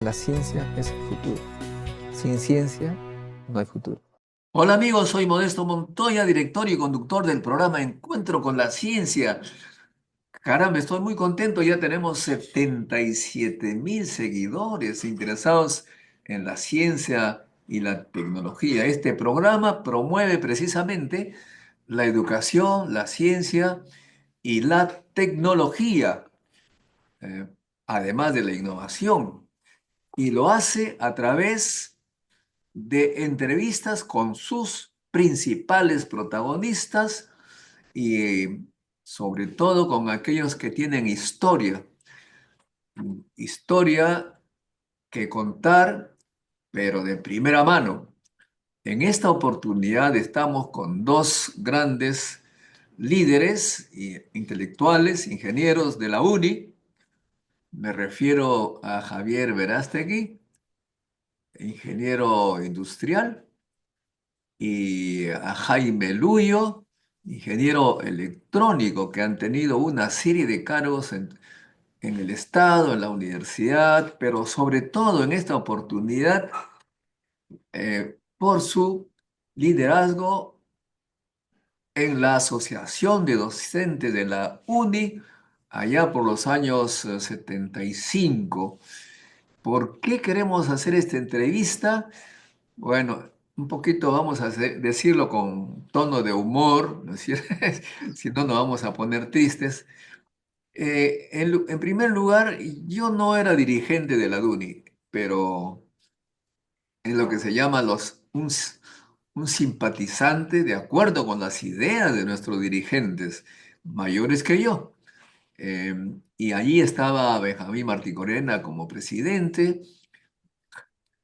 La ciencia es el futuro. Sin ciencia no hay futuro. Hola amigos, soy Modesto Montoya, director y conductor del programa Encuentro con la Ciencia. Caramba, estoy muy contento, ya tenemos 77.000 seguidores interesados en la ciencia y la tecnología. Este programa promueve precisamente la educación, la ciencia y la tecnología, eh, además de la innovación, y lo hace a través de entrevistas con sus principales protagonistas y sobre todo con aquellos que tienen historia que contar, pero de primera mano. En esta oportunidad estamos con dos grandes líderes intelectuales, ingenieros de la UNI. Me refiero a Javier Verástegui, ingeniero industrial, y a Jaime Luyo, ingeniero electrónico, que han tenido una serie de cargos en el Estado, en la universidad, pero sobre todo en esta oportunidad por su liderazgo en la Asociación de Docentes de la UNI, allá por los años 75. ¿Por qué queremos hacer esta entrevista? Bueno, un poquito vamos a decirlo con tono de humor, ¿no es cierto? Si no, nos vamos a poner tristes. En primer lugar, yo no era dirigente de la DUNI, pero es lo que se llama un simpatizante de acuerdo con las ideas de nuestros dirigentes mayores que yo. Eh, y allí estaba Benjamín Martí Corena como presidente.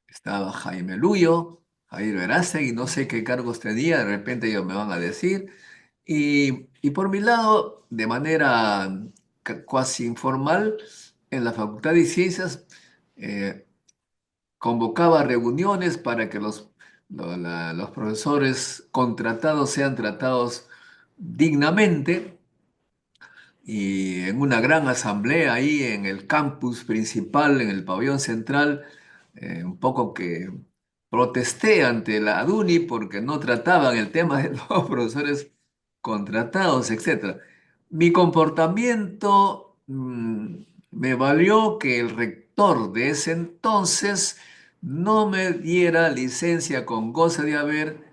Estaba Jaime Luyo, Javier Verástegui, no sé qué cargos tenía, de repente ellos me van a decir. Y por mi lado, de manera cuasi informal, en la Facultad de Ciencias, eh, convocaba reuniones para que los profesores contratados sean tratados dignamente y en una gran asamblea ahí en el campus principal, en el pabellón central, un poco que protesté ante la ADUNI porque no trataban el tema de los profesores contratados, etcétera. Mi comportamiento me valió que el rector de ese entonces no me diera licencia con goce de haber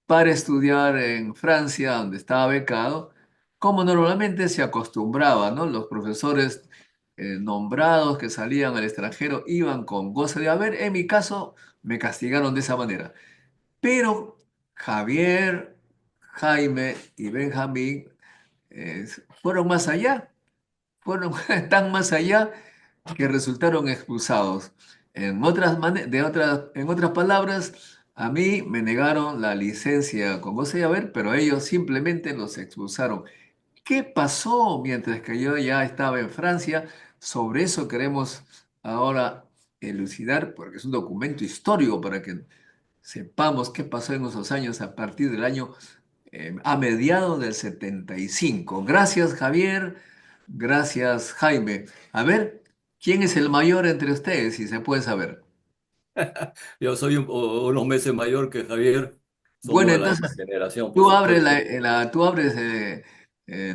para estudiar en Francia, donde estaba becado, como normalmente se acostumbraba, ¿no? Los profesores nombrados que salían al extranjero iban con goce de haber. En mi caso, me castigaron de esa manera. Pero Javier, Jaime y Benjamín fueron más allá, fueron tan más allá que resultaron expulsados. En otras palabras, a mí me negaron la licencia con goce de haber, pero ellos simplemente los expulsaron. ¿Qué pasó mientras que yo ya estaba en Francia? Sobre eso queremos ahora elucidar, porque es un documento histórico para que sepamos qué pasó en esos años a partir del año a mediados del 75. Gracias, Javier. Gracias, Jaime. A ver, ¿quién es el mayor entre ustedes, si se puede saber? Yo soy unos meses mayor que Javier, Bueno, somos de la misma entonces, generación, por tú abres, supuesto. tú abres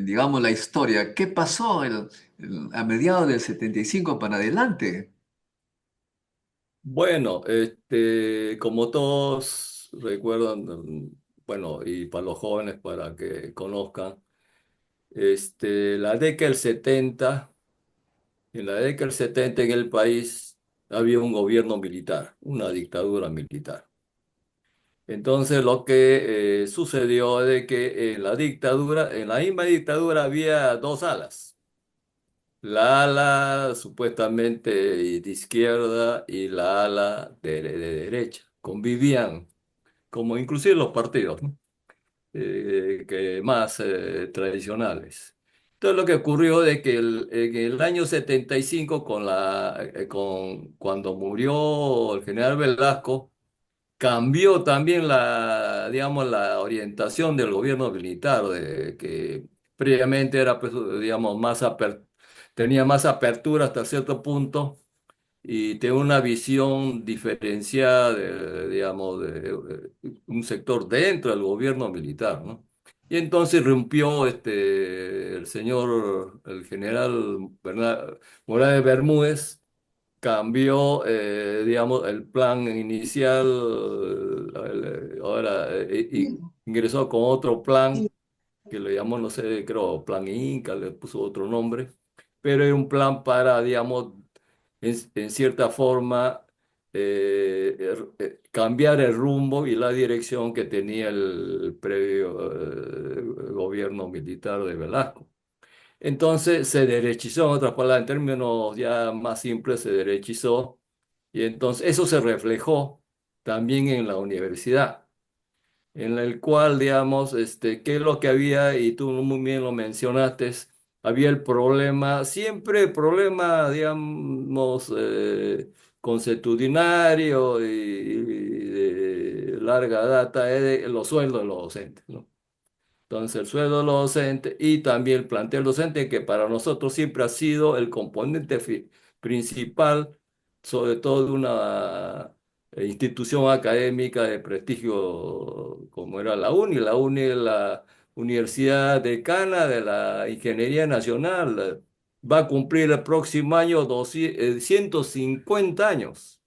digamos, la historia. ¿Qué pasó a mediados del 75 para adelante? Bueno, como todos recuerdan, bueno, y para los jóvenes, para que conozcan, la década del 70, en la década del 70 en el país había un gobierno militar, una dictadura militar. Entonces lo que sucedió de que en la dictadura, en la misma dictadura había dos alas. La ala supuestamente de izquierda y la ala de derecha. Convivían, como inclusive los partidos, ¿no? Que más tradicionales. Entonces lo que ocurrió de que en el año 75, cuando murió el general Velasco, cambió también digamos, la orientación del gobierno militar, de que previamente era, pues, digamos, tenía más apertura hasta cierto punto, y tener una visión diferenciada de, digamos, de un sector dentro del gobierno militar, ¿no? Y entonces irrumpió el señor, el general Morales Bermúdez, cambió, digamos, el plan inicial, ahora ingresó con otro plan que le llamó, no sé, creo, Plan Inca, le puso otro nombre, pero era un plan para, digamos, en cierta forma, cambiar el rumbo y la dirección que tenía el previo gobierno militar de Velasco. Entonces se derechizó, en otras palabras, en términos ya más simples, se derechizó, y entonces eso se reflejó también en la universidad, en el cual, digamos, qué es lo que había, y tú muy bien lo mencionaste, había el problema, siempre el problema, digamos, consuetudinario y de larga data es de los sueldos de los docentes, ¿no? Entonces, el sueldo de los docentes y también el plantel docente, que para nosotros siempre ha sido el componente principal, sobre todo de una institución académica de prestigio como era la UNI. La UNI es la Universidad Decana de la Ingeniería Nacional. Va a cumplir el próximo año 150 años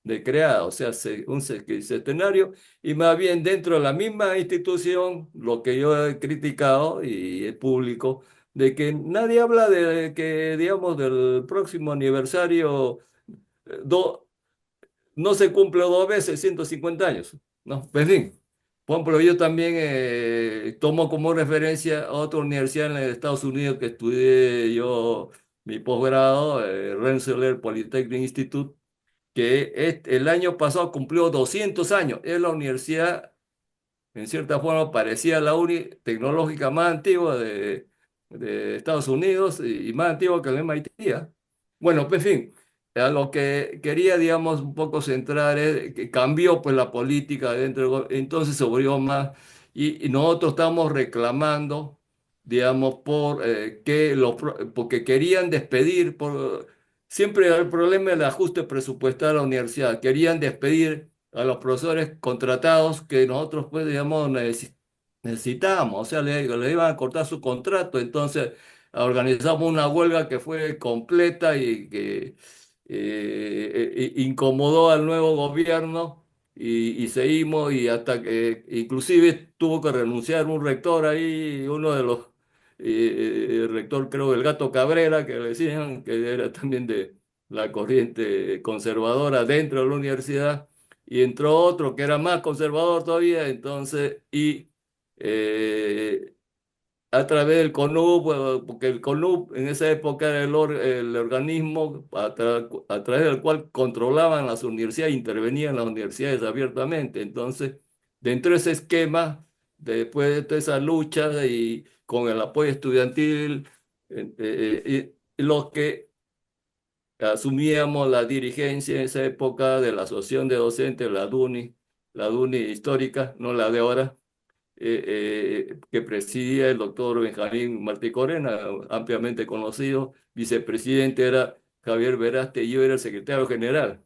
de creada, o sea, un centenario. Y más bien dentro de la misma institución, lo que yo he criticado y es público, de que nadie habla de que, digamos, del próximo aniversario, eh, do- no se cumple dos veces 150 años, ¿no? En fin, por ejemplo, yo también tomo como referencia a otra universidad en Estados Unidos que estudié yo mi posgrado, Rensselaer Polytechnic Institute, que el año pasado cumplió 200 años. Es la universidad, en cierta forma, parecía la uni tecnológica más antigua de Estados Unidos y más antigua que el MIT. ¿Ah? Bueno, pues, en fin, a lo que quería, digamos, un poco centrar es que cambió pues la política dentro entonces se volvió más, y nosotros estamos reclamando, digamos, porque querían despedir, siempre el problema del ajuste presupuestal a la universidad, querían despedir a los profesores contratados que nosotros, pues, digamos, necesitábamos, o sea, le iban a cortar su contrato. Entonces organizamos una huelga que fue completa y que incomodó al nuevo gobierno, y seguimos, y hasta que inclusive tuvo que renunciar un rector ahí, uno de los, el rector, creo, el Gato Cabrera, que le decían, que era también de la corriente conservadora dentro de la universidad, y entró otro que era más conservador todavía. Entonces, eh, a través del CONUP, porque el CONUP en esa época era el organismo a través del cual controlaban las universidades, intervenían las universidades abiertamente. Entonces, dentro de ese esquema, después de toda esa lucha y con el apoyo estudiantil, los que asumíamos la dirigencia en esa época de la Asociación de Docentes, la DUNI histórica, no la de ahora, que presidía el doctor Benjamín Martí Corena, ampliamente conocido. Vicepresidente era Javier Veraste y yo era el secretario general.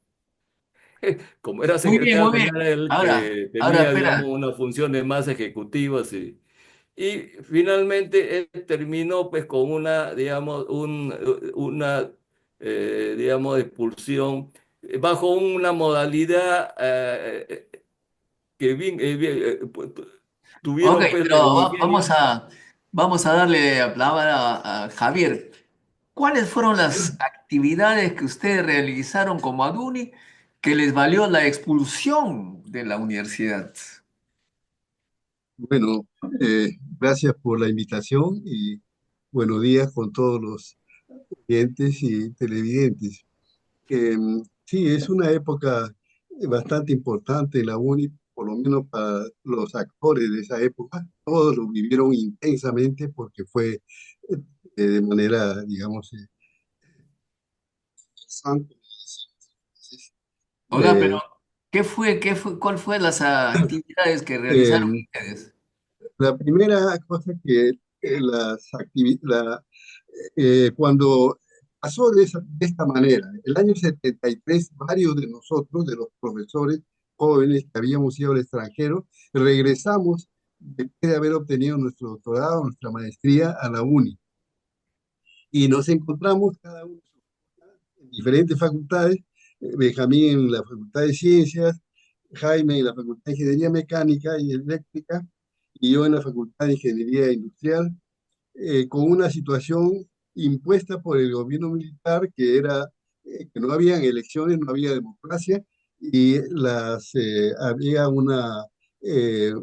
Como era Muy bien, secretario muy bien. general, él que Ahora, tenía, digamos, espera. unas funciones más ejecutivas, y finalmente él terminó pues con una, digamos, una, digamos, expulsión bajo una modalidad que pues, Ok, tuvieron pues pero el ingenio. vamos a darle la palabra a Javier. ¿Cuáles fueron las actividades que ustedes realizaron como Aduni que les valió la expulsión de la universidad? Bueno, gracias por la invitación y buenos días con todos los oyentes y televidentes. Sí, es una época bastante importante en la UNI, por lo menos para los actores de esa época. Todos lo vivieron intensamente porque fue de manera, digamos, interesante. Oiga, pero Eh, ¿cuál fue las actividades que realizaron eh, ustedes? la primera cosa que cuando pasó de esta manera. El año 73, varios de nosotros, de los profesores jóvenes que habíamos ido al extranjero, regresamos después de haber obtenido nuestro doctorado, nuestra maestría a la UNI. Y nos encontramos cada uno en diferentes facultades, Benjamín en la Facultad de Ciencias, Jaime en la Facultad de Ingeniería Mecánica y Eléctrica, y yo en la Facultad de Ingeniería Industrial, con una situación impuesta por el gobierno militar, que era que no habían elecciones, no había democracia, y había una eh,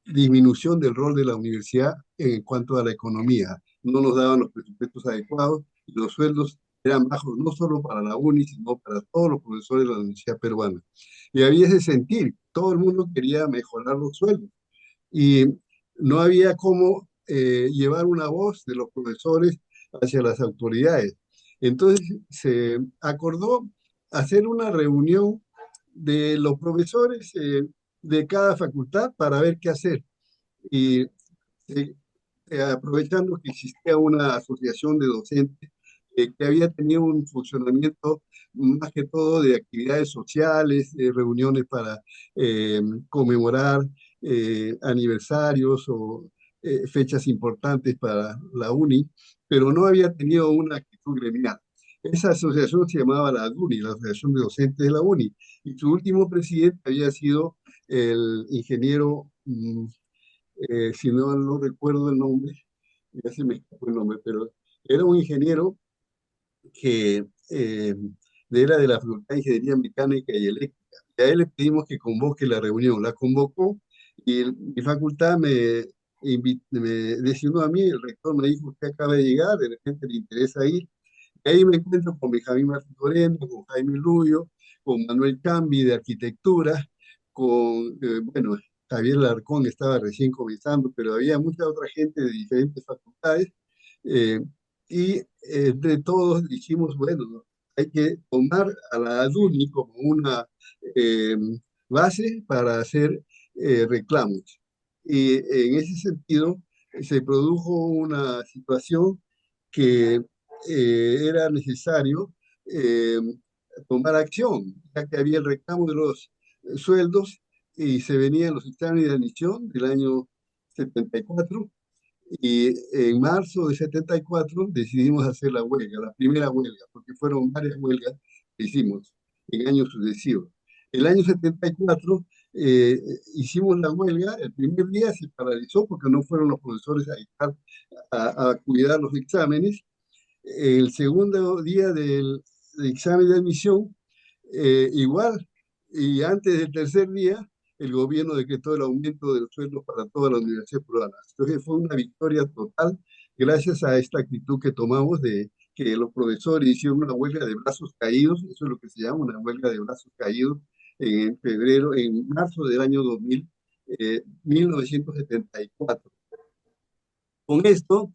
disminución del rol de la universidad en cuanto a la economía. No nos daban los presupuestos adecuados y los sueldos eran bajos no solo para la UNI, sino para todos los profesores de la Universidad Peruana. Y había ese sentir, todo el mundo quería mejorar los sueldos y no había cómo llevar una voz de los profesores hacia las autoridades. Entonces se acordó hacer una reunión de los profesores de cada facultad para ver qué hacer. Y eh, aprovechando que existía una asociación de docentes que había tenido un funcionamiento más que todo de actividades sociales, reuniones para conmemorar aniversarios o fechas importantes para la UNI, pero no había tenido una actitud gremial. Esa asociación se llamaba la ADUNI, la Asociación de Docentes de la UNI, y su último presidente había sido el ingeniero si no recuerdo el nombre, ya se me escapó el nombre, pero era un ingeniero que era de la Facultad de Ingeniería Mecánica y Eléctrica. Y a él le pedimos que convoque la reunión. La convocó y mi facultad me designó a mí, el rector me dijo, usted acaba de llegar, de repente le interesa ir. Y ahí me encuentro con Benjamín Martín Moreno, con Jaime Lubio, con Manuel Cambi de Arquitectura, con, bueno, Javier Larcón estaba recién comenzando, pero había mucha otra gente de diferentes facultades. eh, y entre todos dijimos, bueno, ¿no? Hay que tomar a la ADUNI como una eh, base para hacer reclamos. Y en ese sentido se produjo una situación que era necesario eh, tomar acción, ya que había el reclamo de los sueldos y se venían los exámenes de admisión del año 74 y en marzo de 74 decidimos hacer la huelga, la primera huelga, porque fueron varias huelgas que hicimos en años sucesivos. El año 74 hicimos la huelga, el primer día se paralizó porque no fueron los profesores a cuidar los exámenes. El segundo día del examen de admisión, igual, y antes del tercer día, el gobierno decretó el aumento de los sueldos para toda la universidad peruana. Entonces fue una victoria total gracias a esta actitud que tomamos de que los profesores hicieron una huelga de brazos caídos, eso es lo que se llama una huelga de brazos caídos, en febrero, en marzo del año 2000, 1974. Con esto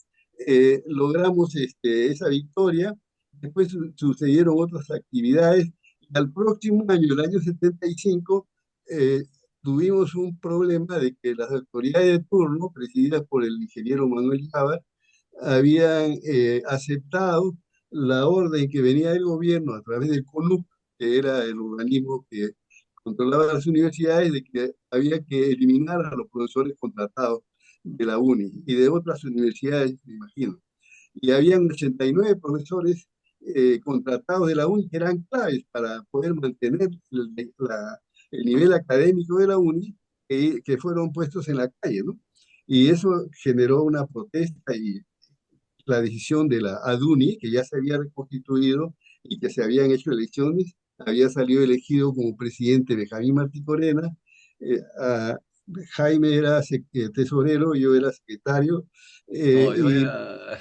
logramos esa victoria. Después sucedieron otras actividades. Y al próximo año, el año 75, eh, tuvimos un problema de que las autoridades de turno, presididas por el ingeniero Manuel Chávez, habían aceptado la orden que venía del gobierno a través del CONUC, que era el organismo que controlaba las universidades, de que había que eliminar a los profesores contratados de la UNI y de otras universidades, me imagino. Y habían 89 profesores contratados de la UNI que eran claves para poder mantener el nivel académico de la UNI, que fueron puestos en la calle, ¿no? Y eso generó una protesta y la decisión de la ADUNI, que ya se había reconstituido y que se habían hecho elecciones, había salido elegido como presidente Benjamín Martí Corena, Jaime era tesorero, yo era secretario, No, yo y era.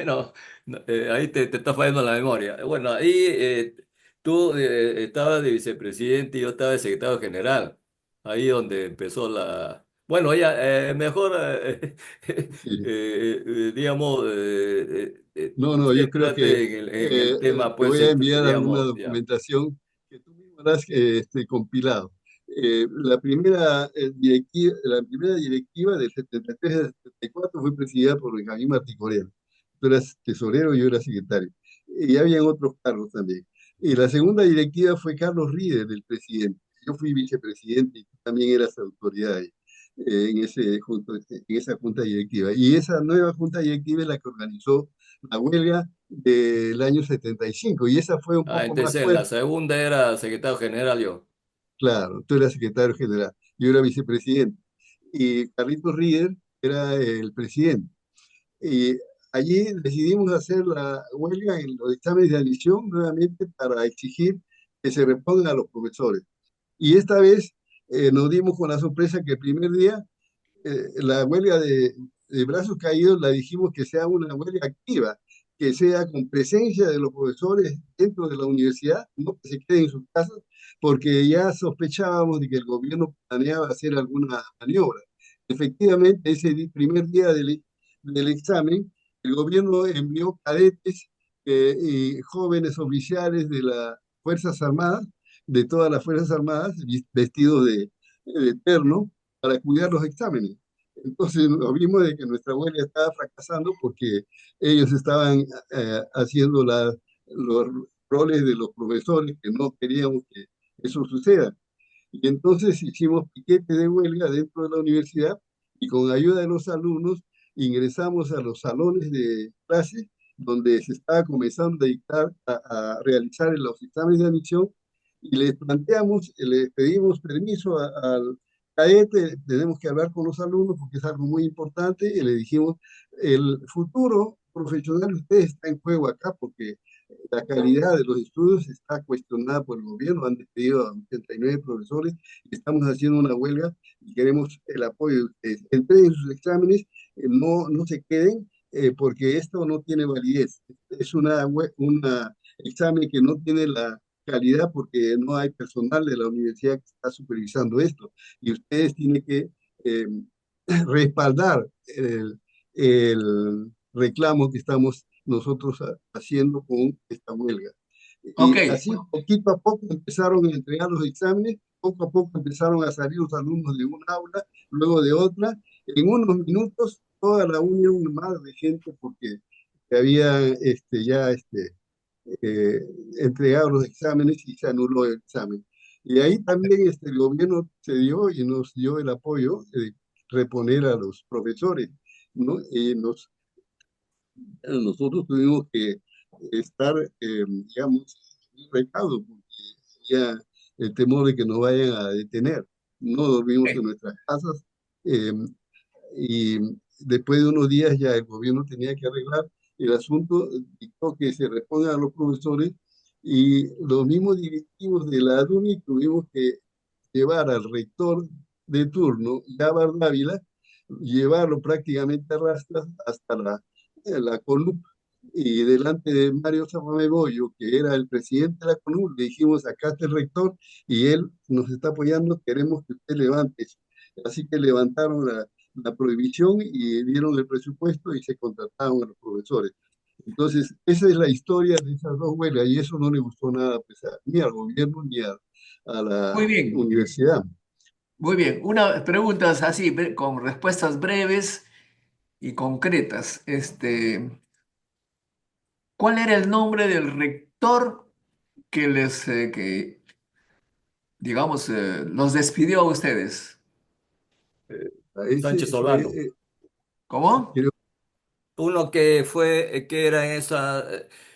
No, no, ahí te está fallando la memoria. Bueno, ahí tú estabas de vicepresidente y yo estaba de secretario general. Ahí donde empezó la. Bueno, ya, mejor, sí, digamos, no, no, yo creo que céntrate en el tema, te pues, voy a enviar alguna digamos, ya. documentación que tú mismo habrás compilado. La primera directiva del 73 al 74 fue presidida por Benjamín Martí Corena. Tú eras tesorero y yo era secretario. y habían otros cargos también. Y la segunda directiva fue Carlos Rieder, el presidente. Yo fui vicepresidente y tú también eras autoridad ahí, en esa junta directiva. Y esa nueva junta directiva es la que organizó la huelga del año 75, y esa fue un Ah, poco más entonces la fuerte. segunda era secretario general yo. Claro, tú eras secretario general, yo era vicepresidente y Carlitos Rieder era el presidente. Y allí decidimos hacer la huelga en los exámenes de admisión nuevamente para exigir que se respondan a los profesores. Y esta vez nos dimos con la sorpresa que el primer día la huelga de brazos caídos la dijimos que sea una huelga activa, que sea con presencia de los profesores dentro de la universidad, no que se queden en sus casas, porque ya sospechábamos de que el gobierno planeaba hacer alguna maniobra. Efectivamente, ese primer día del examen, el gobierno envió cadetes y jóvenes oficiales de las Fuerzas Armadas, de todas las Fuerzas Armadas, vestidos de terno, para cuidar los exámenes. Entonces nos vimos de que nuestra huelga estaba fracasando porque ellos estaban haciendo los roles de los profesores, que no queríamos que eso suceda. Y entonces hicimos piquete de huelga dentro de la universidad y con ayuda de los alumnos ingresamos a los salones de clase donde se estaba comenzando a dictar, a realizar los exámenes de admisión, y les planteamos, les pedimos permiso al cadete, tenemos que hablar con los alumnos porque es algo muy importante, y le dijimos, el futuro profesional de ustedes está en juego acá porque la calidad de los estudios está cuestionada por el gobierno. Han despedido a 89 profesores y estamos haciendo una huelga y queremos el apoyo de ustedes. Entreguen sus exámenes, no se queden, porque esto no tiene validez. Es una examen que no tiene la calidad porque no hay personal de la universidad que está supervisando esto. Y ustedes tienen que eh, respaldar el reclamo que estamos nosotros haciendo con esta huelga. Ok, Y así, poquito a poco, empezaron a entregar los exámenes, poco a poco empezaron a salir los alumnos de una aula, luego de otra. En unos minutos, toda la unión más de gente, porque había ya eh, entregado los exámenes y se anuló el examen. Y ahí también el gobierno se dio y nos dio el apoyo de reponer a los profesores, ¿no? Nosotros tuvimos que estar, digamos, en recaudo, porque había el temor de que nos vayan a detener. No dormimos en nuestras casas, eh, y después de unos días ya el gobierno tenía que arreglar el asunto, dictó que se respondan a los profesores, y los mismos directivos de la ADUNI tuvimos que llevar al rector de turno, Yabar Dávila, llevarlo prácticamente a rastras hasta la CONUP, y delante de Mario Zamame Bollo, que era el presidente de la CONUP, le dijimos, acá está el rector y él nos está apoyando, queremos que usted levante eso. Así que levantaron la prohibición y dieron el presupuesto y se contrataron a los profesores. Entonces, esa es la historia de esas dos huelgas, y eso no le gustó nada, pues, ni al gobierno ni a la muy bien, universidad. muy bien. Una preguntas así, con respuestas breves y concretas. ¿Cuál era el nombre del rector que digamos, los despidió a ustedes? Ese Sánchez fue, Solano. ¿Cómo? creo, Uno que fue, que era en esa.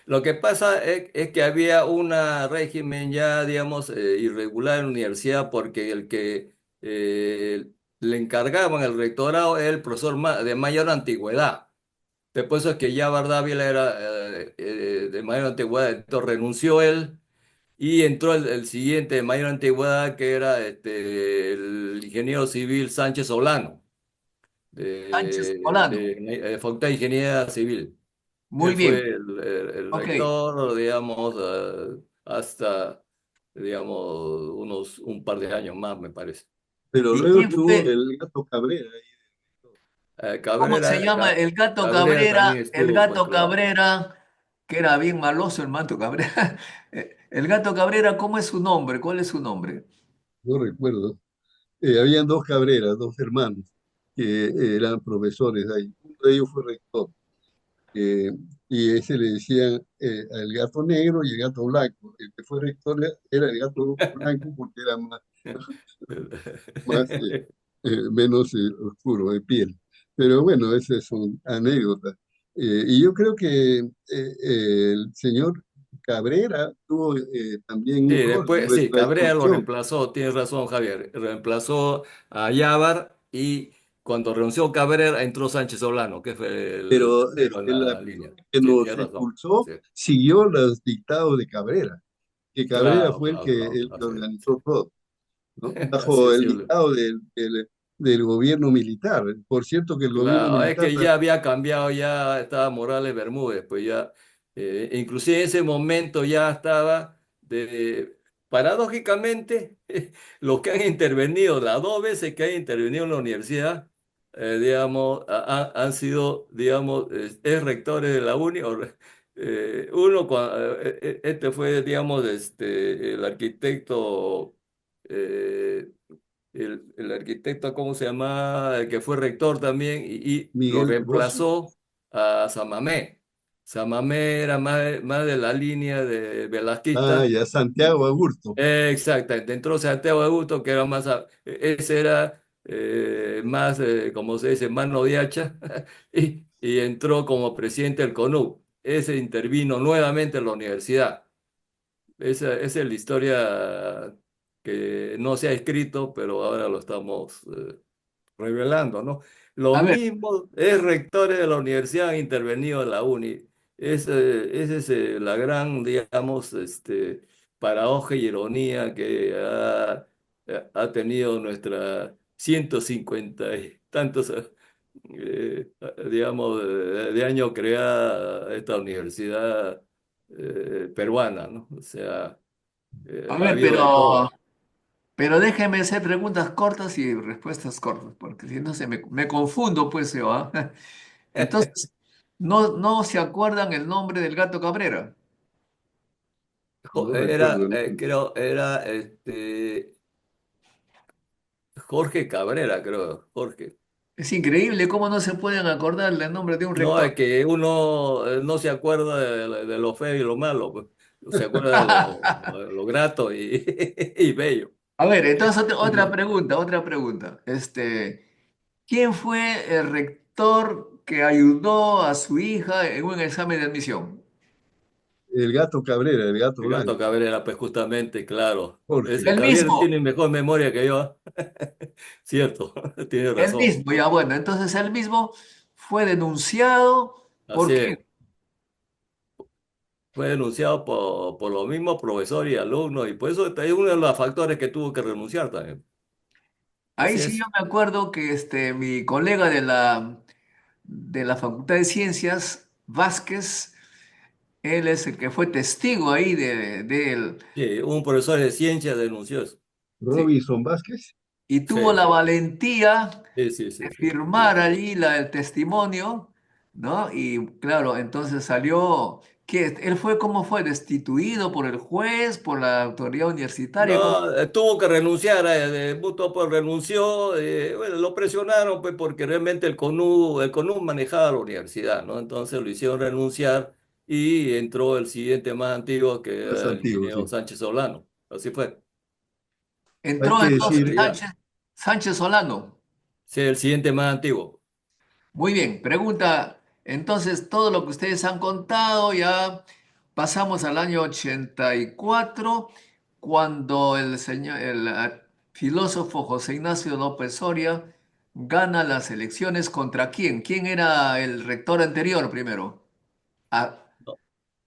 Lo que pasa es que había un régimen ya, digamos, irregular en la universidad porque el que le encargaban el rectorado era el profesor de mayor antigüedad. Después es que ya Bardávila era de mayor antigüedad, entonces renunció él y entró el siguiente de mayor antigüedad que era el ingeniero civil Sánchez Solano Sánchez Solano. Facultad de Ingeniería Civil. Muy Él fue bien. el Ok. rector, digamos, hasta, digamos, un par de años más, me parece. pero ¿Y luego quién estuvo fue? el Gato Cabrera. ¿Cómo se Cabrera, llama el gato Cabrera también Cabrera? El estuvo, pues gato claro. Cabrera, que era bien maloso el manto Cabrera. El gato Cabrera, ¿cómo es su nombre? ¿Cuál es su nombre? No recuerdo. Habían dos Cabreras, dos hermanos, que eran profesores ahí. Uno de ellos fue rector. eh, y ese le decían el gato negro y el gato blanco. El que fue rector era el gato blanco porque era menos oscuro de piel. Pero bueno, esas son anécdotas. Y yo creo que el señor Cabrera tuvo también Sí, un rol en después, sí, nuestra Cabrera lo instrucción, reemplazó, tienes razón, Javier. Reemplazó a Yávar y cuando renunció Cabrera entró Sánchez Solano, que fue el pero tercero en la la línea. que Sí, nos tienes razón. impulsó Sí, siguió los dictados de Cabrera, que Cabrera claro, fue claro, claro. el que Así es, sí. organizó todo, ¿no? Así Bajo es, el sí. dictado del gobierno militar. Por cierto que el gobierno Claro, es militar que ya había cambiado, ya estaba Morales Bermúdez, pues ya, inclusive en ese momento ya estaba, paradójicamente, los que han intervenido, las dos veces que han intervenido en la universidad, digamos, han sido, digamos, ex rectores de la UNI, uno, este fue, digamos, el arquitecto, eh, el arquitecto, ¿cómo se llama? El que fue rector también y lo Miguel Bossi. reemplazó a Samamé. Samamé era más de la línea de Ah, velasquista. ya, Santiago Agurto. Exactamente, entró Santiago de Augusto, que era más, ese era más, como se dice, mano de hacha, y entró como presidente del CONU. Ese intervino nuevamente en la universidad. Esa es la historia que no se ha escrito, pero ahora lo estamos revelando, ¿no? Los A ver, mismos rectores de la universidad han intervenido en la UNI. Esa es la gran, digamos, paradoja y ironía que ha tenido nuestra 150 y tantos, digamos, de año creada esta universidad peruana, ¿no? O sea, a ha ver, habido de todo. pero déjeme hacer preguntas cortas y respuestas cortas, porque si no me confundo, pues, yo, ¿ah? Entonces, no se acuerdan el nombre del gato Cabrera. No recuerdo Era, el nombre. creo, era Jorge Cabrera, creo, Jorge. Es increíble cómo no se pueden acordar el nombre de un No, rector. es que uno no se acuerda de lo feo y lo malo, pues. Se acuerda de lo grato y, y bello. A ver, entonces otra pregunta. ¿Quién fue el rector que ayudó a su hija en un examen de admisión? El gato Cabrera, el gato El gato blanco, Cabrera, pues justamente, claro. Jorge. El Javier mismo, tiene mejor memoria que yo. Cierto, tiene el razón. mismo, ya bueno, entonces el mismo fue denunciado. ¿Por Así qué? es. Fue denunciado por los mismos profesores y alumnos, y por eso es uno de los factores que tuvo que renunciar también. Ahí Así sí yo es. me acuerdo que mi colega de la Facultad de Ciencias, Vázquez, él es el que fue testigo ahí de él. Sí, un profesor de ciencia denunció eso. Sí. Robinson Vázquez. Y Sí, tuvo la valentía sí, sí, sí, de sí, firmar cierto. allí el testimonio, ¿no? Y claro, entonces salió que él fue, ¿cómo fue? Destituido por el juez, por la autoridad universitaria. ¿Cómo? No, tuvo que renunciar, Busto pues renunció, bueno, lo presionaron pues porque realmente el CONU manejaba la universidad, ¿no? Entonces lo hicieron renunciar y entró el siguiente más antiguo que Más era el antiguo, ingeniero sí. Sánchez Solano. Así fue. Hay Entró que entonces Entonces decir, ya, Sánchez Solano. sí, el siguiente más antiguo. Muy bien, pregunta. Entonces, todo lo que ustedes han contado, ya pasamos al año 84, cuando el filósofo José Ignacio López Soria gana las elecciones. ¿Contra quién? ¿Quién era el rector anterior primero? A-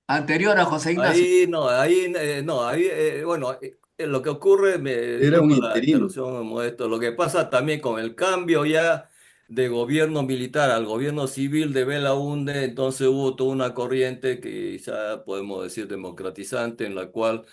Anterior a José Ignacio. Ahí no, ahí no, ahí bueno, lo que ocurre, era un disculpa la interino. interrupción, Modesto, lo que pasa también con el cambio ya de gobierno militar al gobierno civil de Belaúnde, entonces hubo toda una corriente que quizá podemos decir democratizante, en la cual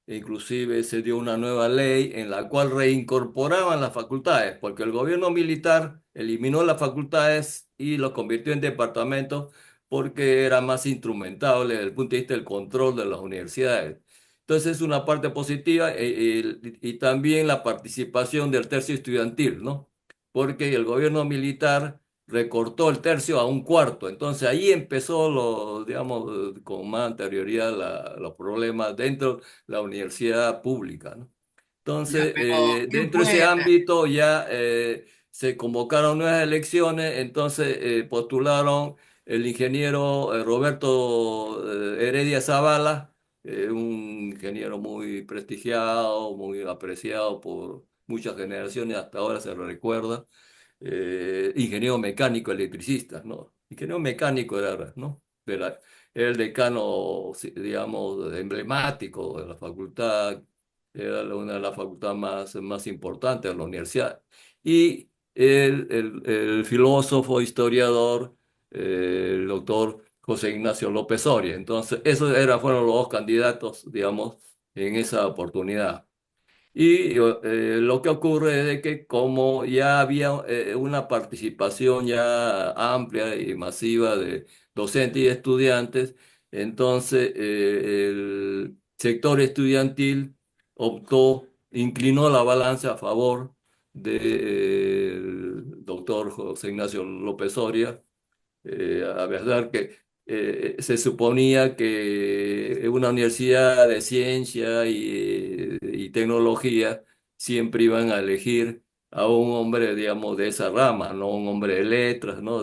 inclusive se dio una nueva ley en la cual reincorporaban las facultades, porque el gobierno militar eliminó las facultades y los convirtió en departamentos porque era más instrumentable desde el punto de vista del control de las universidades. Entonces es una parte positiva y también la participación del tercio estudiantil, ¿no? Porque el gobierno militar recortó el tercio a un cuarto. Entonces ahí empezó, digamos, con más anterioridad los problemas dentro de la universidad pública, ¿no? Ya, Entonces, pero ¿quién dentro de ese fue? ámbito ya se convocaron nuevas elecciones, entonces postularon el ingeniero Roberto Heredia Zavala, un ingeniero muy prestigiado, muy apreciado por muchas generaciones, hasta ahora se le recuerda, ingeniero mecánico electricista, ¿no? Ingeniero mecánico era, ¿no? Era el decano, sí, digamos, emblemático de la facultad, era una de las facultades más importantes de la universidad. Y el filósofo, historiador, el doctor José Ignacio López Soria. Entonces, fueron los dos candidatos, digamos, en esa oportunidad. Y lo que ocurre es de que como ya había una participación ya amplia y masiva de docentes y estudiantes, entonces el sector estudiantil inclinó la balanza a favor del doctor José Ignacio López Soria, a verdad que se suponía que una universidad de ciencia y tecnología siempre iban a elegir a un hombre, digamos, de esa rama, no un hombre de letras, ¿no?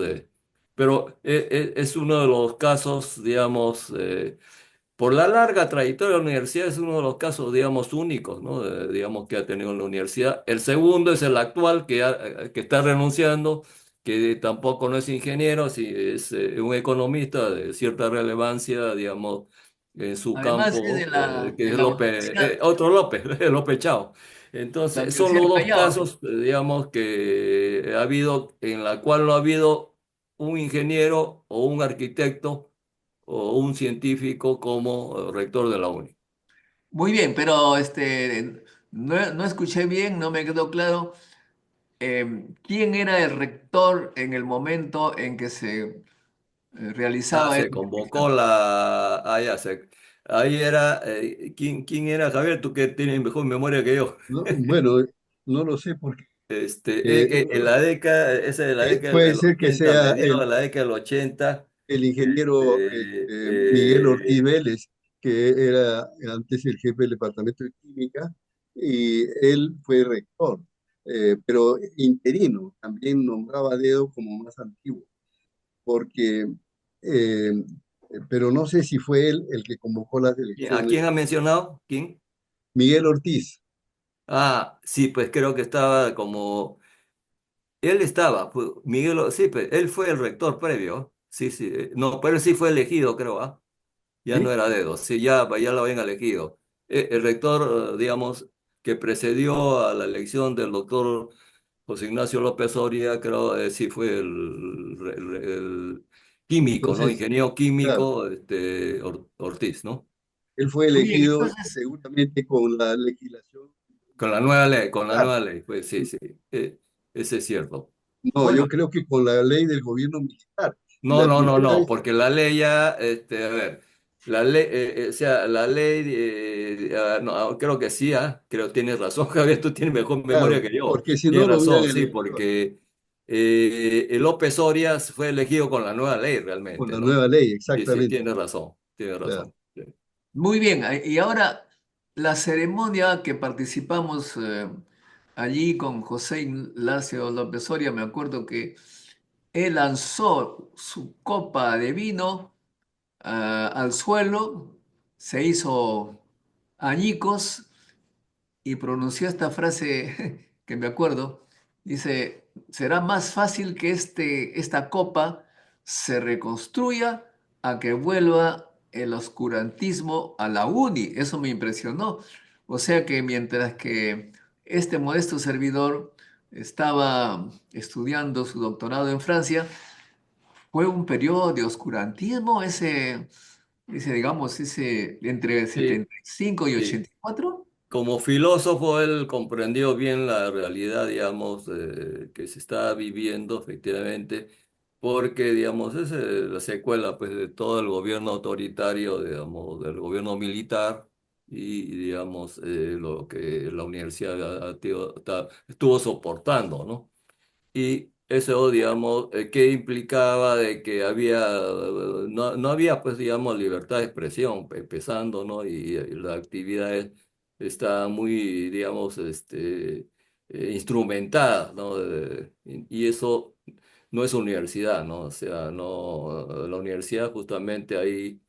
Pero es uno de los casos, digamos, por la larga trayectoria de la universidad es uno de los casos, digamos, únicos, ¿no? Digamos, que ha tenido la universidad. El segundo es el actual, que está renunciando, que tampoco no es ingeniero, sí, es un economista de cierta relevancia, digamos, en su Además es campo, que de es la López, Universidad, otro López, López Chao. la Entonces, son Universidad los del dos Callao. casos, digamos, que ha habido, en la cual no ha habido un ingeniero o un arquitecto o un científico como rector de la UNI. Muy bien, pero no escuché bien, no me quedó claro. ¿Quién era el rector en el momento en que se Ah, realizaba se este convocó examen? ahí era, ¿quién era Javier? Tú que tienes mejor memoria que yo. ¿no? Bueno, no lo sé porque Es que en la década, esa de la década puede del ser que 80, sea mediados de la década del 80, el ingeniero este, Miguel Ortiz Vélez, que era antes el jefe del departamento de química, y él fue rector, pero interino, también nombraba a dedo como más antiguo, porque, eh, pero no sé si fue él el que convocó las ¿a elecciones. quién ha mencionado? ¿Quién? Miguel Ortiz, Ah, sí, pues creo que estaba como, él estaba, Miguel, sí, pues él fue el rector previo, sí, sí, no, pero él sí fue elegido, creo, ¿ah? Ya no ¿sí? era dedo, sí, ya lo habían elegido. El rector, digamos, que precedió a la elección del doctor José Ignacio López Soria, creo, sí fue el químico, ¿no? Entonces, Ingeniero claro, químico, Ortiz, ¿no? él fue Muy bien, elegido entonces, seguramente con la legislación Con la militar. nueva ley, pues sí, sí, ese es cierto. No, bueno, yo creo que con la ley del gobierno militar. Y No, la no, no, primera no, vez, porque la ley ya, a ver, la ley, o sea, la ley, no, creo que sí, creo tienes razón, Javier, tú tienes mejor memoria claro, que yo. porque si no Tienes lo hubieran razón, sí, elegido porque el López Orias fue elegido con la nueva ley con realmente, la ¿no? nueva ley, Sí, sí, exactamente. tienes razón, tienes Claro. razón. Sí. muy bien. Y ahora la ceremonia que participamos allí con José Ignacio López Soria, me acuerdo que él lanzó su copa de vino al suelo, se hizo añicos y pronunció esta frase que me acuerdo. Dice, será más fácil que esta copa se reconstruya a que vuelva el oscurantismo a la uni. Eso me impresionó. O sea que mientras que este modesto servidor estaba estudiando su doctorado en Francia, fue un periodo de oscurantismo ese entre Sí, 75 y sí. 84. Como filósofo, él comprendió bien la realidad, digamos, que se está viviendo efectivamente, porque, digamos, es la secuela, pues, de todo el gobierno autoritario, digamos, del gobierno militar y, digamos, lo que la universidad estuvo soportando, ¿no? Y eso, digamos, que implicaba de que no había, pues, digamos, libertad de expresión, empezando, ¿no? Y las actividades estaban muy, digamos, instrumentadas, ¿no? Y eso no es universidad, ¿no? O sea, no, la universidad justamente ahí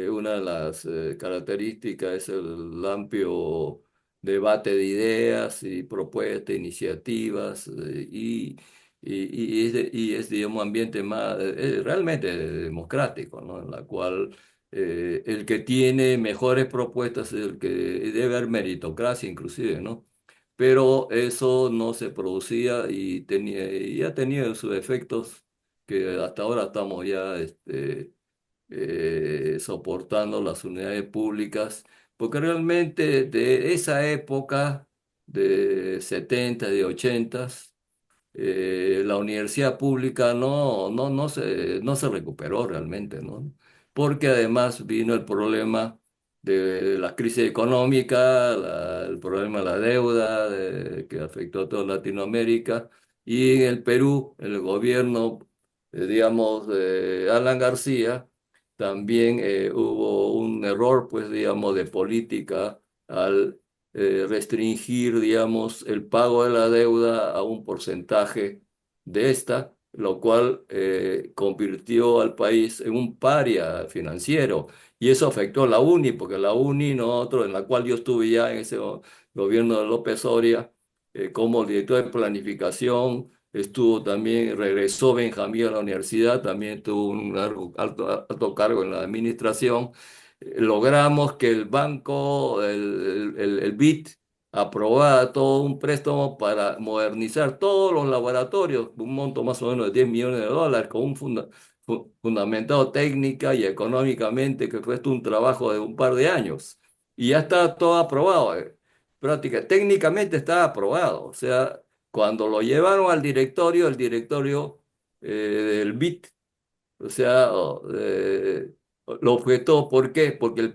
una de las características es el amplio debate de ideas y propuestas, iniciativas, y es, digamos, un ambiente más realmente democrático, ¿no? En la cual el que tiene mejores propuestas es el que debe haber meritocracia inclusive, ¿no? Pero eso no se producía y ha tenido sus efectos que hasta ahora estamos ya soportando las unidades públicas, porque realmente de esa época de 70 de 80, la universidad pública no se recuperó realmente, ¿no? Porque además vino el problema de la crisis económica, el problema de la deuda que afectó a toda Latinoamérica, y en el Perú, el gobierno, digamos, de Alan García, también hubo un error, pues, digamos, de política al restringir, digamos, el pago de la deuda a un porcentaje de esta, lo cual convirtió al país en un paria financiero. Y eso afectó a la UNI, porque la UNI, nosotros, en la cual yo estuve ya en ese gobierno de López Oria, como director de planificación, estuvo también, regresó Benjamín a la universidad, también tuvo un alto cargo en la administración. Logramos que el banco, el BID, aprobara todo un préstamo para modernizar todos los laboratorios, un monto más o menos de 10 millones de dólares, con un fundamentado técnica y económicamente, que fue un trabajo de un par de años. Y ya está todo aprobado. Técnicamente está aprobado. O sea, cuando lo llevaron al directorio, el directorio del BID, o sea, lo objetó. ¿Por qué? Porque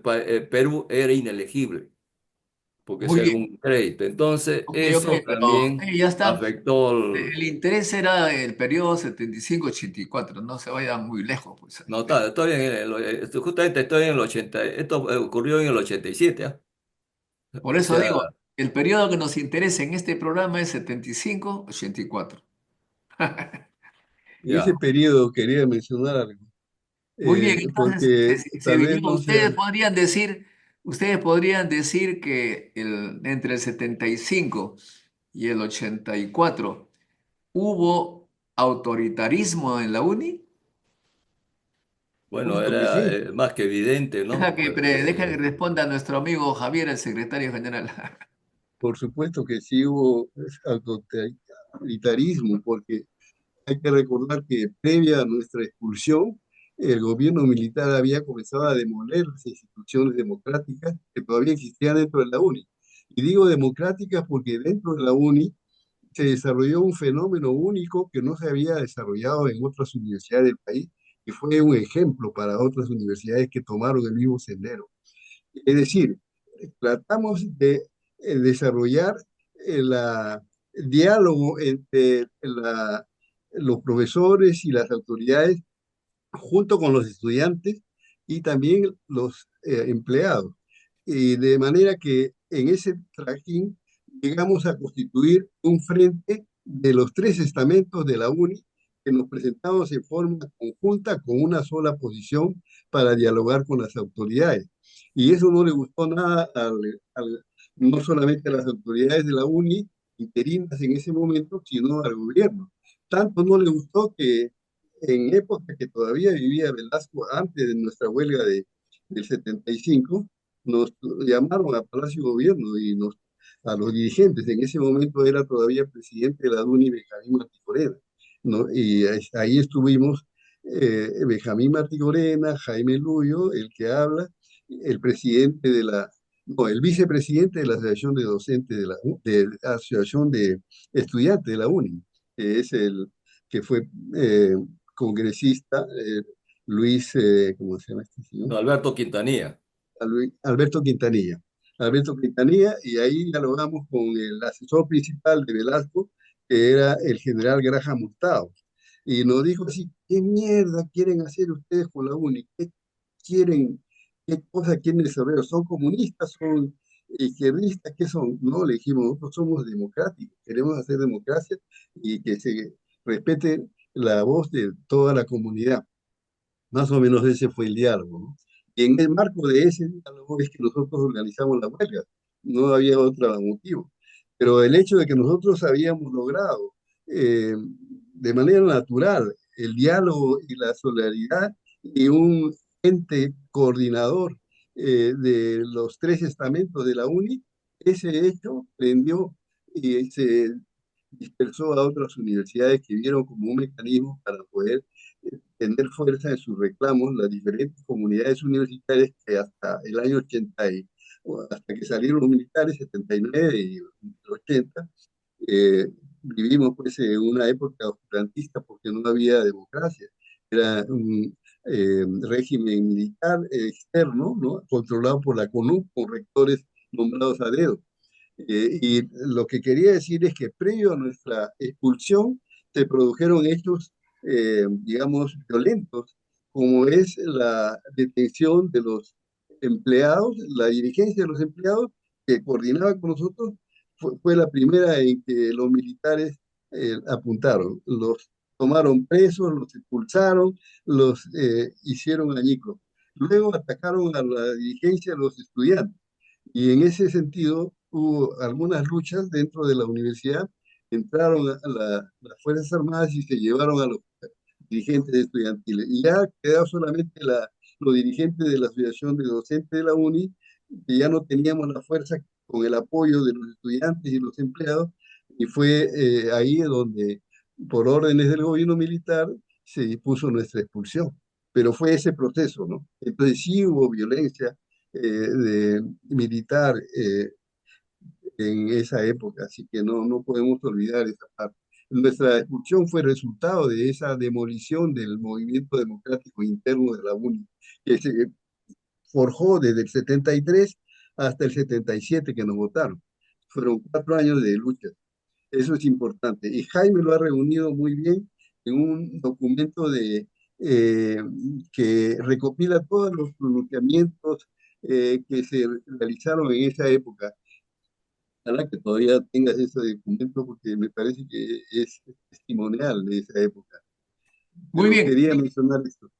Perú era inelegible, porque Muy ese era bien, un crédito. Entonces, ok, ok, eso pero también ya está. afectó El interés era el periodo 75-84, no se vaya muy lejos, pues. No, estoy justamente estoy en el 80, esto ocurrió en el 87, ¿ah? Por O eso sea, digo, el periodo que nos interesa en este programa es 75-84. En ese ya. periodo quería mencionar algo, Muy bien, entonces porque se tal dividió. vez no sea, Ustedes podrían decir que entre el 75 y el 84 hubo autoritarismo en la UNI. por Bueno, supuesto que era sí, más que evidente, ¿no? Deja que responda nuestro amigo Javier, el secretario general. por supuesto que sí hubo autoritarismo, porque hay que recordar que previa a nuestra expulsión, el gobierno militar había comenzado a demoler las instituciones democráticas que todavía existían dentro de la UNI. Y digo democráticas porque dentro de la UNI se desarrolló un fenómeno único que no se había desarrollado en otras universidades del país y fue un ejemplo para otras universidades que tomaron el mismo sendero. Es decir, tratamos de desarrollar el diálogo entre los profesores y las autoridades junto con los estudiantes y también los empleados. Y de manera que en ese tracking llegamos a constituir un frente de los tres estamentos de la UNI que nos presentamos en forma conjunta con una sola posición para dialogar con las autoridades. Y eso no le gustó nada no solamente a las autoridades de la UNI interinas en ese momento, sino al gobierno. Tanto no le gustó que en época que todavía vivía Velasco, antes de nuestra huelga del 75, nos llamaron a Palacio Gobierno y a los dirigentes. En ese momento era todavía presidente de la DUNI, Benjamín Martí Corena, ¿no? Y ahí estuvimos Benjamín Martí Corena, Jaime Luyo, el que habla, el presidente no, el vicepresidente de la Asociación de Docentes de la Asociación de Estudiantes de la UNI, que es el que fue congresista, Luis, ¿cómo se llama este señor? No, Alberto Quintanilla. Alberto Quintanilla. Alberto Quintanilla, y ahí dialogamos con el asesor principal de Velasco, que era el general Graham Hurtado, y nos dijo así, ¿qué mierda quieren hacer ustedes con la UNI? ¿Qué quieren, qué cosa quieren desarrollar? ¿Son comunistas? ¿Son izquierdistas? ¿Qué son? No, le dijimos, nosotros somos democráticos, queremos hacer democracia y que se respete la voz de toda la comunidad. Más o menos ese fue el diálogo, ¿no? Y en el marco de ese diálogo es que nosotros organizamos la huelga, no había otro motivo. Pero el hecho de que nosotros habíamos logrado de manera natural el diálogo y la solidaridad y un ente coordinador de los tres estamentos de la UNI, ese hecho prendió y se dispersó a otras universidades que vieron como un mecanismo para poder tener fuerza en sus reclamos las diferentes comunidades universitarias que hasta el año 80, o hasta que salieron los militares, 79 y 80, eh, vivimos pues en una época oscurantista porque no había democracia. Era un régimen militar externo, ¿no? Controlado por la CONUC, con rectores nombrados a dedo. Y lo que quería decir es que previo a nuestra expulsión se produjeron hechos, digamos, violentos, como es la detención de los empleados, la dirigencia de los empleados que coordinaba con nosotros, fue la primera en que los militares apuntaron. Los tomaron presos, los expulsaron, los hicieron añicos. Luego atacaron a la dirigencia de los estudiantes y en ese sentido hubo algunas luchas dentro de la universidad, entraron a las Fuerzas Armadas y se llevaron a los dirigentes estudiantiles. Y ya quedaba solamente los dirigentes de la Asociación de Docentes de la UNI, que ya no teníamos la fuerza con el apoyo de los estudiantes y los empleados, y fue ahí donde, por órdenes del gobierno militar, se dispuso nuestra expulsión. Pero fue ese proceso, ¿no? Entonces sí hubo violencia militar en esa época, así que no podemos olvidar esa parte. Nuestra expulsión fue resultado de esa demolición del movimiento democrático interno de la UNI, que se forjó desde el 73 hasta el 77 que nos votaron. Fueron 4 años de lucha. Eso es importante. Y Jaime lo ha reunido muy bien en un documento eh, que recopila todos los pronunciamientos que se realizaron en esa época. Ojalá que todavía tengas ese documento porque me parece que es testimonial de esa época. Muy Pero bien, quería mencionar esto.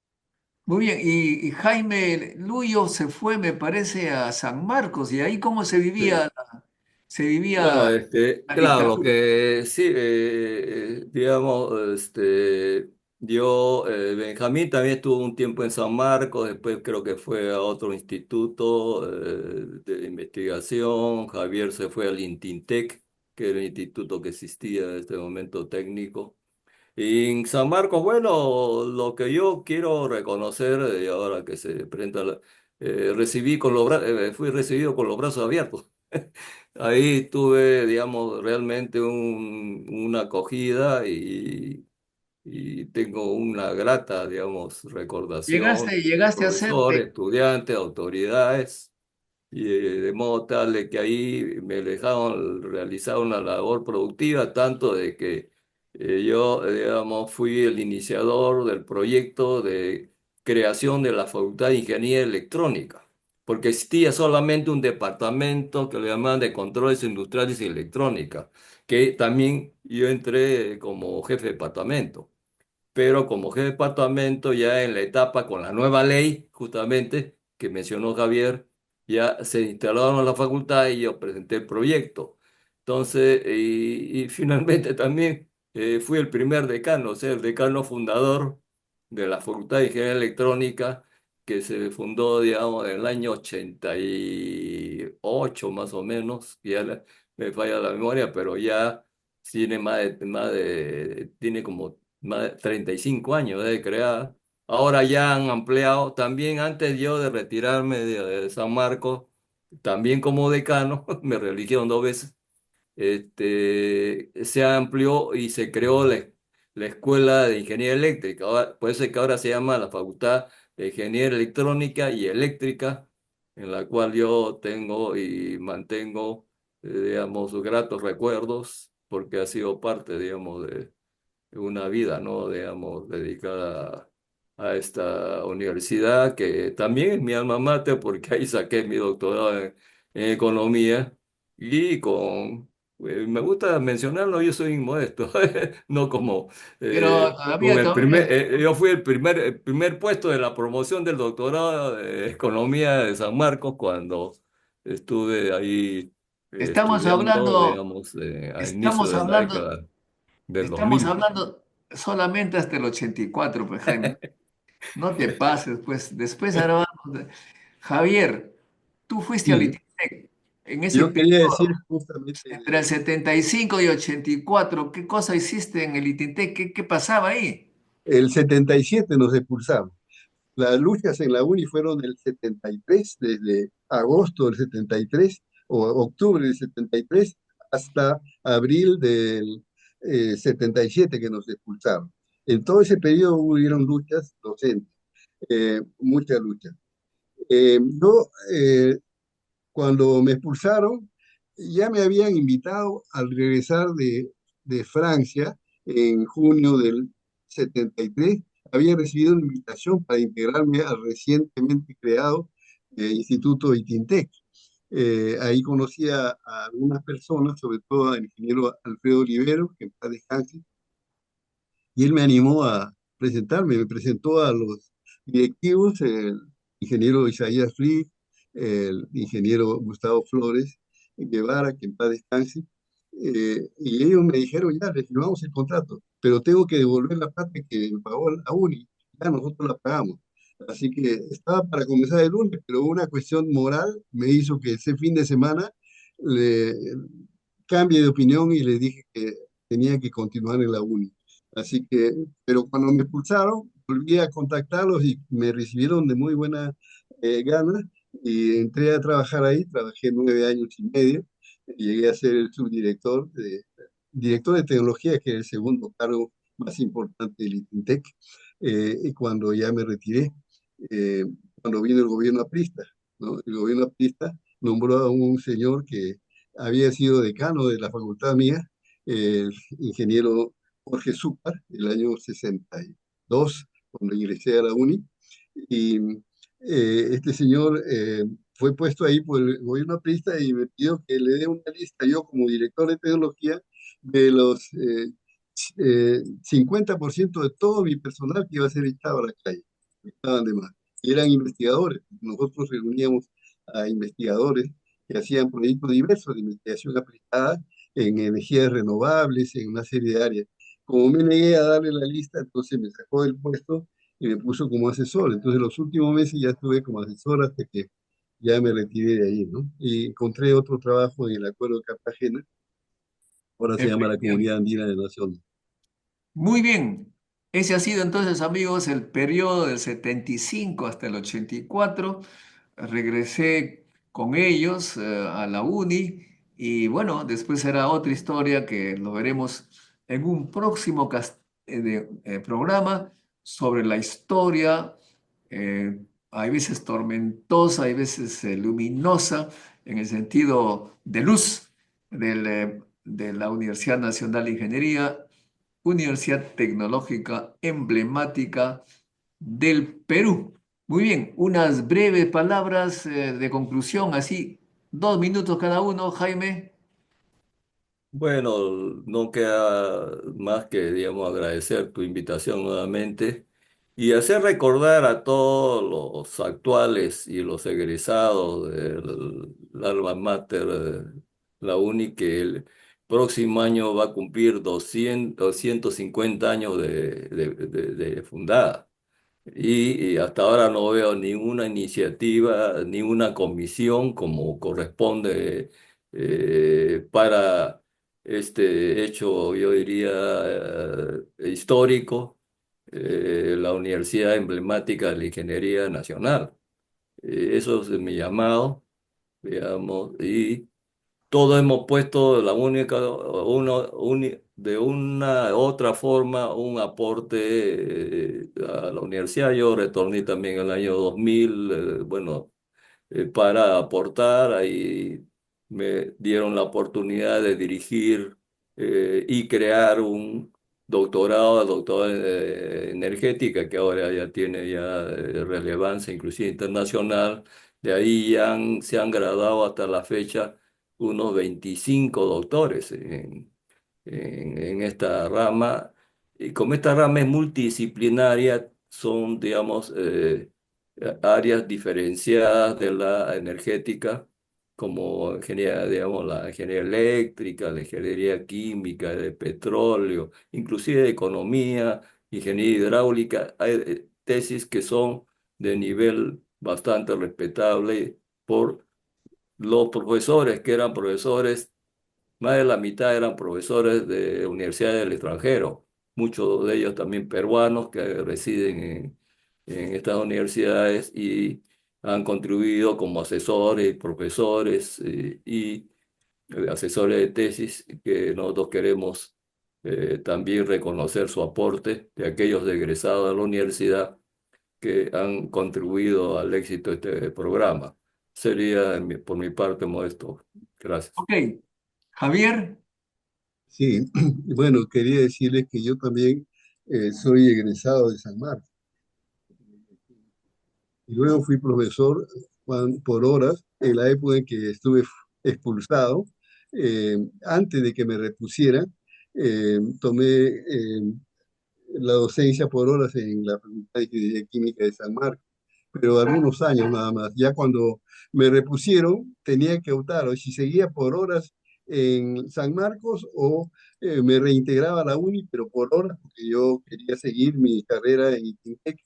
muy bien. Y Jaime Luyo se fue, me parece, a San Marcos. ¿Y ahí cómo se Sí, vivía, se Bueno, vivía la claro, lo dictadura? que sí, digamos, Benjamín también estuvo un tiempo en San Marcos, después creo que fue a otro instituto de investigación, Javier se fue al Intintec, que era el instituto que existía en este momento técnico. Y en San Marcos, bueno, lo que yo quiero reconocer, ahora que se presenta, fui recibido con los brazos abiertos. Ahí tuve, digamos, realmente una acogida y tengo una grata, digamos, recordación de Llegaste a ser profesores, estudiantes, autoridades, y de modo tal de que ahí me dejaron realizar una labor productiva, tanto de que yo, digamos, fui el iniciador del proyecto de creación de la Facultad de Ingeniería Electrónica, porque existía solamente un departamento que le llamaban de Controles Industriales y Electrónica, que también yo entré como jefe de departamento, pero como jefe de departamento ya en la etapa con la nueva ley, justamente, que mencionó Javier, ya se instalaron a la facultad y yo presenté el proyecto. Entonces, y finalmente también fui el primer decano, o sea, el decano fundador de la Facultad de Ingeniería Electrónica, que se fundó, digamos, en el año 88 más o menos, me falla la memoria, pero ya tiene tiene como más de 35 años de creada. Ahora ya han ampliado, también antes yo de retirarme de San Marcos, también como decano, me reeligieron 2 veces, se amplió y se creó la Escuela de Ingeniería Eléctrica. Puede ser que ahora se llama la Facultad de Ingeniería Electrónica y Eléctrica, en la cual yo tengo y mantengo, digamos, gratos recuerdos porque ha sido parte, digamos, de una vida, ¿no? Digamos, dedicada a esta universidad, que también es mi alma mater, porque ahí saqué mi doctorado en economía y me gusta mencionarlo, yo soy inmodesto, no como, Pero con todavía, todavía yo fui el primer puesto de la promoción del doctorado de economía de San Marcos cuando estuve ahí estamos estudiando, hablando, digamos, a inicio estamos de la hablando, década del estamos 2000. hablando solamente hasta el 84, pues Jaime. No te pases, pues después ahora vamos. Javier, tú fuiste al Sí, ITITEC en ese yo quería periodo decir justamente entre el 75 y 84. ¿Qué cosa hiciste en el ITITEC? ¿Qué pasaba ahí? el 77 nos expulsamos. Las luchas en la UNI fueron del 73, desde agosto del 73 o octubre del 73 hasta abril del 77 que nos expulsaron. En todo ese periodo hubieron luchas docentes, muchas luchas. Yo, cuando me expulsaron, ya me habían invitado al regresar de Francia en junio del 73. Había recibido una invitación para integrarme al recientemente creado Instituto ITINTEC. Ahí conocí a algunas personas, sobre todo al ingeniero Alfredo Olivero, que en paz descanse, y él me animó a presentarme, me presentó a los directivos, el ingeniero Isaías Fried, el ingeniero Gustavo Flores Guevara, que en paz descanse, y ellos me dijeron, ya, le firmamos el contrato, pero tengo que devolver la plata que me pagó la UNI, ya nosotros la pagamos. Así que estaba para comenzar el lunes, pero una cuestión moral me hizo que ese fin de semana le cambie de opinión y le dije que tenía que continuar en la UNI. Así que, pero cuando me expulsaron, volví a contactarlos y me recibieron de muy buena gana y entré a trabajar ahí, trabajé 9 años y medio, y llegué a ser el director de tecnología, que es el segundo cargo más importante del ITINTEC, y cuando ya me retiré, eh, cuando vino el gobierno aprista, ¿no? El gobierno aprista nombró a un señor que había sido decano de la facultad mía, el ingeniero Jorge Zúcar, el año 62, cuando ingresé a la UNI, y este señor fue puesto ahí por el gobierno aprista y me pidió que le dé una lista, yo como director de tecnología, de los 50% de todo mi personal que iba a ser echado a la calle. Estaban de más. Y eran investigadores. Nosotros reuníamos a investigadores que hacían proyectos diversos de investigación aplicada en energías renovables, en una serie de áreas. Como me negué a darle la lista, entonces me sacó del puesto y me puso como asesor. Entonces los últimos meses ya estuve como asesor hasta que ya me retiré de ahí, ¿no? Y encontré otro trabajo en el Acuerdo de Cartagena, ahora se llama la Comunidad Efectivamente. Andina de Naciones. Muy bien. Ese ha sido entonces, amigos, el periodo del 75 hasta el 84. Regresé con ellos a la uni y bueno, después será otra historia que lo veremos en un próximo programa sobre la historia. Hay veces tormentosa, hay veces luminosa, en el sentido de luz de la Universidad Nacional de Ingeniería, Universidad Tecnológica emblemática del Perú. Muy bien, unas breves palabras de conclusión, así, 2 minutos cada uno, Jaime. Bueno, no queda más que, digamos, agradecer tu invitación nuevamente y hacer recordar a todos los actuales y los egresados del alma mater, la UNI, que el próximo año va a cumplir 250 años de fundada. Y hasta ahora no veo ninguna iniciativa, ninguna comisión como corresponde para este hecho, yo diría, histórico, la Universidad Emblemática de la Ingeniería Nacional. Eso es mi llamado, digamos, y todos hemos puesto la única, de una otra forma un aporte a la universidad. Yo retorné también en el año 2000, bueno, para aportar. Ahí me dieron la oportunidad de dirigir y crear un doctorado en energética, que ahora ya tiene ya relevancia inclusive internacional. De ahí se han graduado hasta la fecha unos 25 doctores en esta rama. Y como esta rama es multidisciplinaria, son, digamos, áreas diferenciadas de la energética, como ingeniería, digamos, la ingeniería eléctrica, la ingeniería química, de petróleo, inclusive de economía, ingeniería hidráulica. Hay tesis que son de nivel bastante respetable por los profesores, que eran profesores, más de la mitad eran profesores de universidades del extranjero, muchos de ellos también peruanos que residen en estas universidades y han contribuido como asesores, profesores y asesores de tesis, que nosotros queremos también reconocer su aporte de aquellos egresados de la universidad que han contribuido al éxito de este programa. Sería por mi parte modesto. Gracias. Ok, Javier. Sí, bueno, quería decirles que yo también soy egresado de San Marcos y luego fui profesor por horas en la época en que estuve expulsado. Antes de que me repusieran, tomé la docencia por horas en la Facultad de Ingeniería Química de San Marcos, pero algunos años nada más. Ya cuando me repusieron, tenía que optar o si seguía por horas en San Marcos o me reintegraba a la uni, pero por horas, porque yo quería seguir mi carrera en ITINTEC.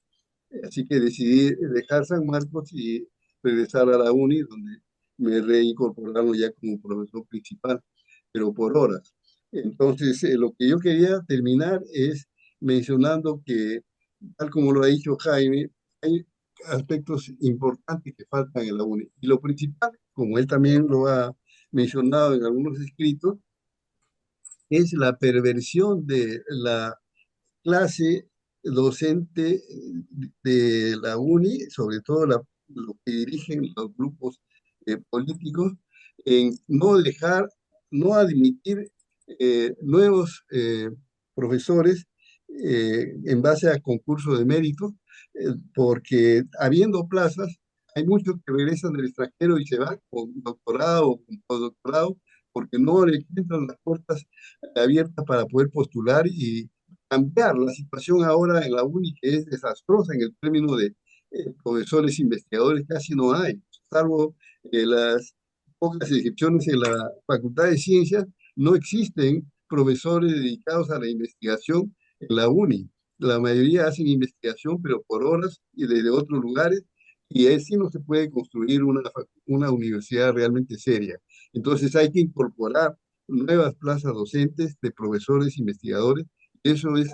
Así que decidí dejar San Marcos y regresar a la uni, donde me reincorporaron ya como profesor principal, pero por horas. Entonces, lo que yo quería terminar es mencionando que, tal como lo ha dicho Jaime, hay aspectos importantes que faltan en la uni. Y lo principal, como él también lo ha mencionado en algunos escritos, es la perversión de la clase docente de la UNI, sobre todo los que dirigen los grupos políticos, en no dejar, no admitir nuevos profesores en base a concurso de méritos, porque habiendo plazas, hay muchos que regresan del extranjero y se van con doctorado o con postdoctorado, porque no le encuentran las puertas abiertas para poder postular y cambiar la situación ahora en la UNI, que es desastrosa en el término de profesores investigadores, casi no hay, salvo las pocas excepciones en la Facultad de Ciencias, no existen profesores dedicados a la investigación en la UNI. La mayoría hacen investigación, pero por horas y desde otros lugares, y así no se puede construir una universidad realmente seria. Entonces hay que incorporar nuevas plazas docentes de profesores investigadores. Eso es,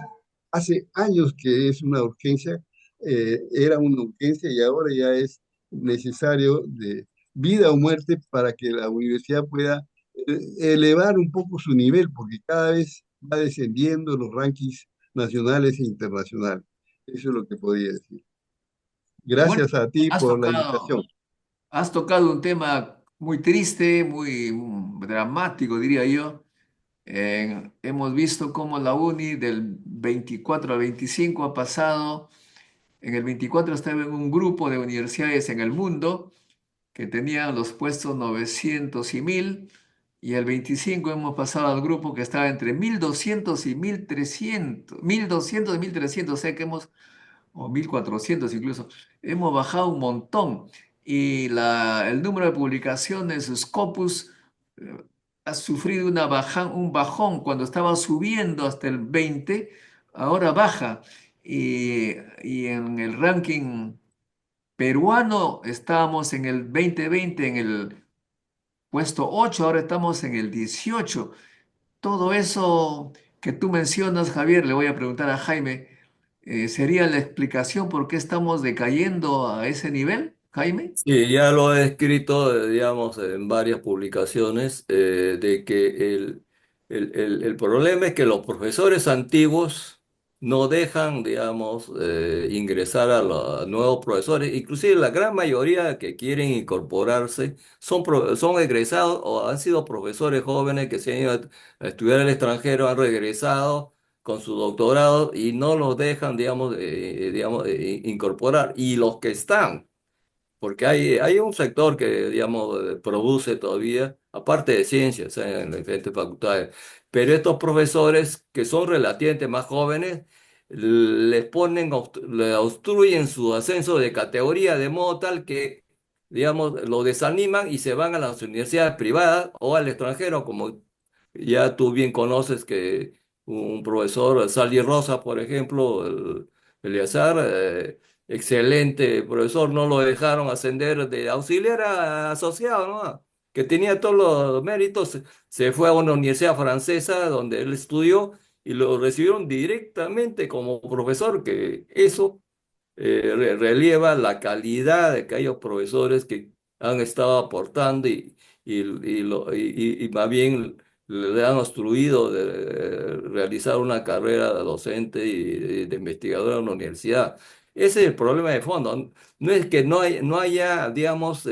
hace años que es una urgencia, era una urgencia y ahora ya es necesario de vida o muerte para que la universidad pueda elevar un poco su nivel, porque cada vez va descendiendo los rankings nacionales e internacionales. Eso es lo que podría decir. Bueno, Gracias a ti has por la tocado, invitación. has tocado un tema muy triste, muy dramático, diría yo. Hemos visto cómo la UNI del 24 al 25 ha pasado. En el 24 estaba en un grupo de universidades en el mundo que tenían los puestos 900 y 1000, y el 25 hemos pasado al grupo que estaba entre 1200 y 1300, 1200 y 1300, o sea que o 1400 incluso, hemos bajado un montón. Y el número de publicaciones, Scopus, eh, ha sufrido un bajón cuando estaba subiendo hasta el 20, ahora baja. Y en el ranking peruano estábamos en el 2020 en el puesto 8, ahora estamos en el 18. Todo eso que tú mencionas, Javier, le voy a preguntar a Jaime, ¿sería la explicación por qué estamos decayendo a ese nivel, Jaime? Sí, ya lo he escrito, digamos, en varias publicaciones, de que el problema es que los profesores antiguos no dejan, digamos, ingresar a los nuevos profesores. Inclusive la gran mayoría que quieren incorporarse son egresados o han sido profesores jóvenes que se han ido a estudiar al extranjero, han regresado con su doctorado y no los dejan, digamos, incorporar. Y los que están, porque hay un sector que, digamos, produce todavía, aparte de ciencias, en las diferentes facultades, pero estos profesores que son relativamente más jóvenes, les ponen, le obstruyen su ascenso de categoría de modo tal que, digamos, lo desaniman y se van a las universidades privadas o al extranjero, como ya tú bien conoces que un profesor, Sally Rosa, por ejemplo, Eleazar, excelente profesor, no lo dejaron ascender de auxiliar a asociado, ¿no? Que tenía todos los méritos, se fue a una universidad francesa donde él estudió y lo recibieron directamente como profesor, que eso relieva la calidad de aquellos profesores que han estado aportando y más bien le han obstruido de realizar una carrera docente y de investigador en la universidad. Ese es el problema de fondo. No es que no haya, digamos,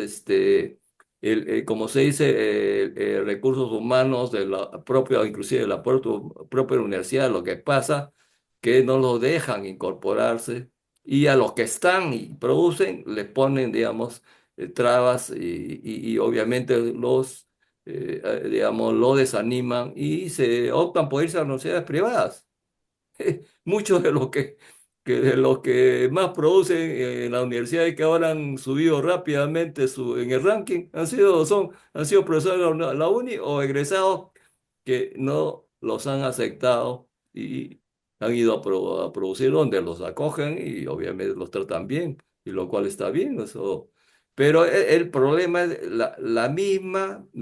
como se dice, recursos humanos de la propia, inclusive de la propia universidad. Lo que pasa que no los dejan incorporarse y a los que están y producen les ponen, digamos, trabas y obviamente digamos, lo desaniman y se optan por irse a las universidades privadas. Muchos de los que más producen en la universidad y que ahora han subido rápidamente en el ranking han sido profesores de la uni o egresados que no los han aceptado y han ido a producir donde los acogen y obviamente los tratan bien, y lo cual está bien, eso. Pero el problema es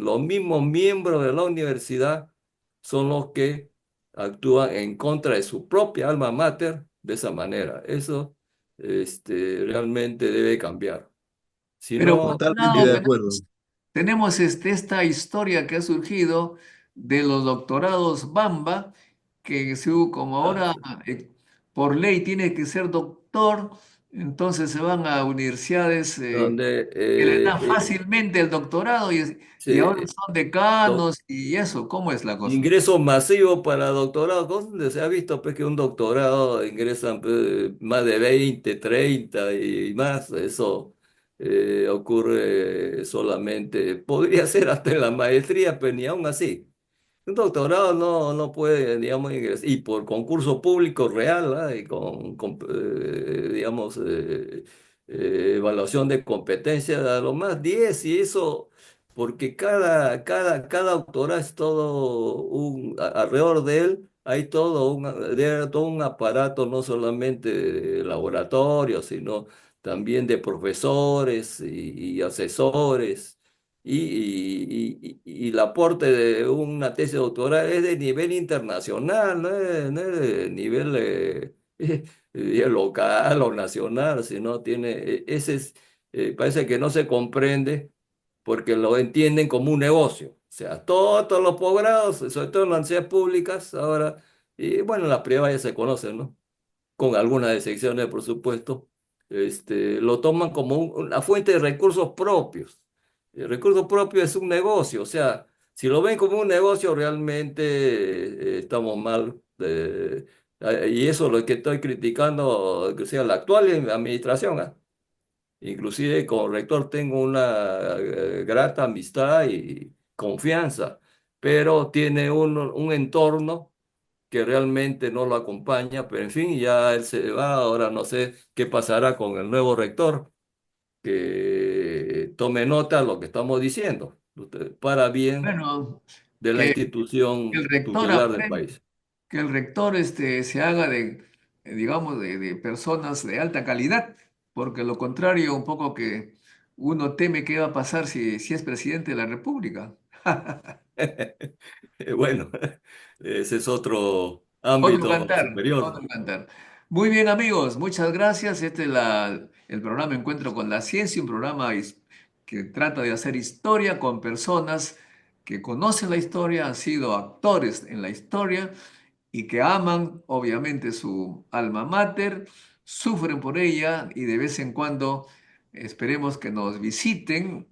los mismos miembros de la universidad son los que actúan en contra de su propia alma mater de esa manera. Eso realmente debe cambiar. Si Pero por no, otro Totalmente lado, de acuerdo. tenemos esta historia que ha surgido de los doctorados Bamba, que como ah, ahora sí, por ley tiene que ser doctor, entonces se van a universidades donde que les dan fácilmente el doctorado y ahora se, son decanos y eso, ¿cómo es la cosa? ingresos masivos para doctorado, donde se ha visto pues, que un doctorado ingresan pues, más de 20 30 y más. Eso ocurre solamente, podría ser hasta en la maestría, pero ni aún así. Un doctorado no puede, digamos, ingresar, y por concurso público real, ¿ah? Y digamos, evaluación de competencia, a lo más 10 y eso, porque cada doctorado es todo alrededor de él hay todo un aparato, no solamente de laboratorio, sino también de profesores y asesores y el aporte de una tesis doctoral es de nivel internacional, no es de nivel local o nacional, sino parece que no se comprende porque lo entienden como un negocio. O sea, todos los posgrados, sobre todo en las universidades públicas, ahora, y bueno, las privadas ya se conocen, ¿no? Con algunas excepciones, por supuesto, lo toman como una fuente de recursos propios. El recurso propio es un negocio, o sea, si lo ven como un negocio, realmente estamos mal. Y eso es lo que estoy criticando, que sea la actual administración. ¿Ah? Inclusive con el rector tengo una grata amistad y confianza, pero tiene un entorno que realmente no lo acompaña, pero en fin, ya él se va, ahora no sé qué pasará con el nuevo rector, que tome nota de lo que estamos diciendo, para bien Bueno, de la que el institución rector tutelar del aprenda, país. que el rector se haga digamos, de personas de alta calidad, porque lo contrario, un poco que uno teme qué va a pasar si es presidente de la República. Bueno, ese es otro Otro ámbito cantar, superior. otro cantar. Muy bien, amigos, muchas gracias. Este es el programa Encuentro con la Ciencia, un programa que trata de hacer historia con personas que conocen la historia, han sido actores en la historia y que aman obviamente su alma mater, sufren por ella y de vez en cuando esperemos que nos visiten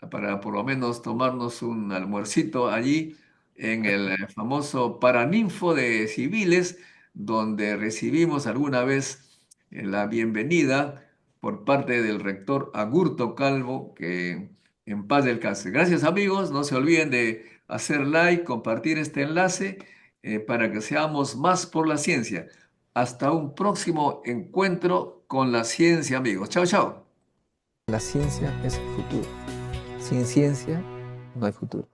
para por lo menos tomarnos un almuercito allí en el famoso Paraninfo de Civiles, donde recibimos alguna vez la bienvenida por parte del rector Agurto Calvo, que en paz descanse. Gracias amigos, no se olviden de hacer like, compartir este enlace para que seamos más por la ciencia. Hasta un próximo encuentro con la ciencia, amigos. Chao, chao. La ciencia es el futuro. Sin ciencia no hay futuro.